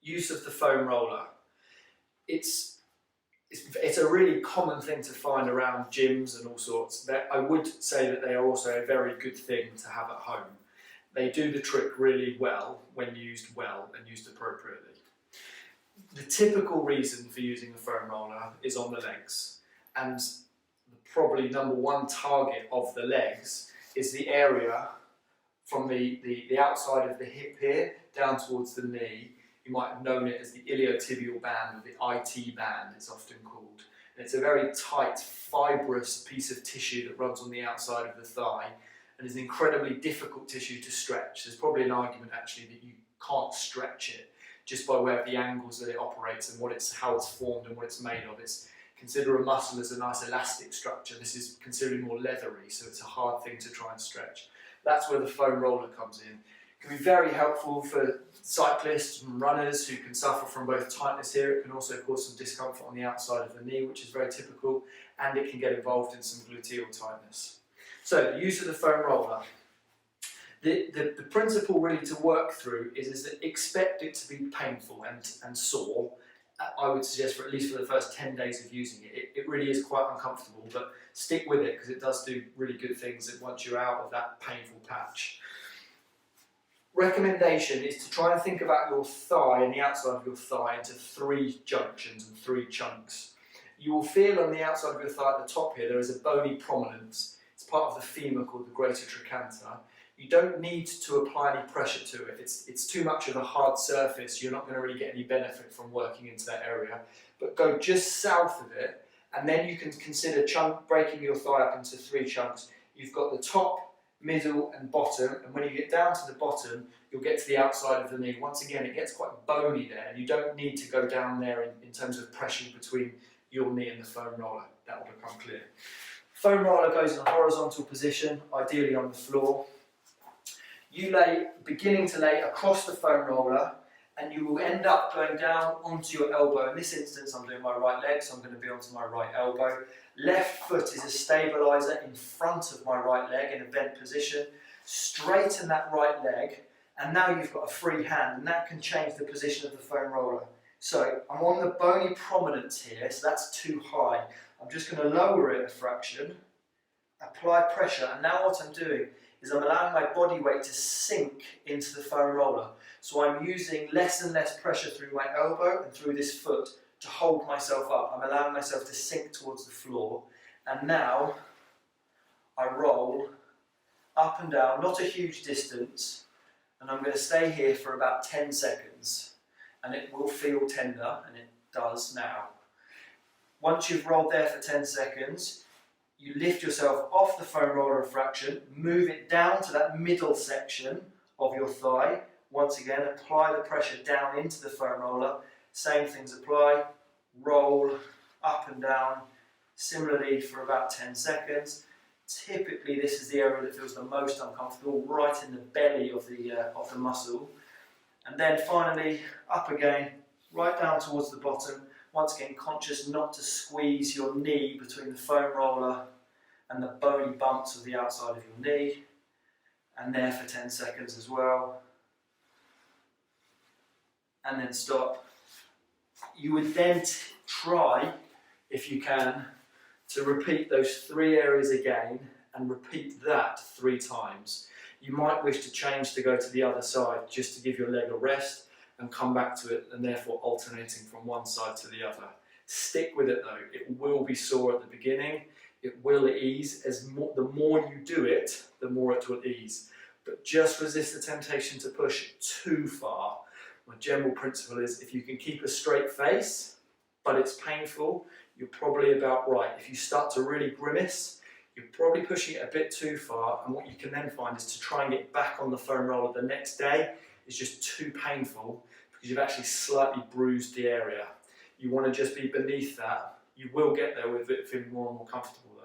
use of the foam roller. It's a really common thing to find around gyms and all sorts. I would say that they are also a very good thing to have at home. They do the trick really well when used well and used appropriately. The typical reason for using a foam roller is on the legs, and probably number one target of the legs is the area from the outside of the hip here down towards the knee. You might have known it as the iliotibial band, or the IT band it's often called. And it's a very tight, fibrous piece of tissue that runs on the outside of the thigh and is an incredibly difficult tissue to stretch. There's probably an argument actually that you can't stretch it just by way of the angles that it operates and how it's formed and what it's made of. Consider a muscle as a nice elastic structure. This is considerably more leathery, so it's a hard thing to try and stretch. That's where the foam roller comes in. It can be very helpful for cyclists and runners who can suffer from both tightness here. It can also cause some discomfort on the outside of the knee, which is very typical, and it can get involved in some gluteal tightness. So, the use of the foam roller. The principle really to work through is that expect it to be painful and sore. I would suggest for at least for the first 10 days of using it. It really is quite uncomfortable, but stick with it because it does do really good things once you're out of that painful patch. Recommendation is to try and think about your thigh and the outside of your thigh into 3 junctions and 3 chunks. You will feel on the outside of your thigh at the top here there is a bony prominence. It's part of the femur called the greater trochanter. You don't need to apply any pressure to it. It's too much of a hard surface. You're not going to really get any benefit from working into that area. But go just south of it, and then you can consider breaking your thigh up into 3 chunks. You've got the top, middle and bottom, and when you get down to the bottom, you'll get to the outside of the knee. Once again, it gets quite bony there, and you don't need to go down there in terms of pressure between your knee and the foam roller. That will become clear. Foam roller goes in a horizontal position, ideally on the floor. You beginning to lay across the foam roller, and you will end up going down onto your elbow. In this instance, I'm doing my right leg, so I'm going to be onto my right elbow. Left foot is a stabiliser in front of my right leg in a bent position. Straighten that right leg, and now you've got a free hand, and that can change the position of the foam roller. So I'm on the bony prominence here, so that's too high. I'm just going to lower it a fraction, apply pressure, and now what I'm doing is I'm allowing my body weight to sink into the foam roller. So I'm using less and less pressure through my elbow and through this foot to hold myself up. I'm allowing myself to sink towards the floor. And now I roll up and down, not a huge distance, and I'm going to stay here for about 10 seconds. And it will feel tender, and it does now. Once you've rolled there for 10 seconds, you lift yourself off the foam roller a fraction, move it down to that middle section of your thigh. Once again, apply the pressure down into the foam roller. Same things apply. Roll up and down, similarly for about 10 seconds. Typically, this is the area that feels the most uncomfortable, right in the belly of the muscle. And then finally, up again, right down towards the bottom. Once again, conscious not to squeeze your knee between the foam roller and the bony bumps of the outside of your knee. And there for 10 seconds as well. And then stop. You would then try, if you can, to repeat those 3 areas again and repeat that 3 times. You might wish to change to go to the other side just to give your leg a rest and come back to it, and therefore alternating from one side to the other. Stick with it though. It will be sore at the beginning. It will ease. The more you do it, the more it will ease. But just resist the temptation to push too far. My general principle is if you can keep a straight face, but it's painful, you're probably about right. If you start to really grimace, you're probably pushing it a bit too far, and what you can then find is to try and get back on the foam roller the next day is just too painful because you've actually slightly bruised the area. You want to just be beneath that. You will get there with it feeling more and more comfortable though.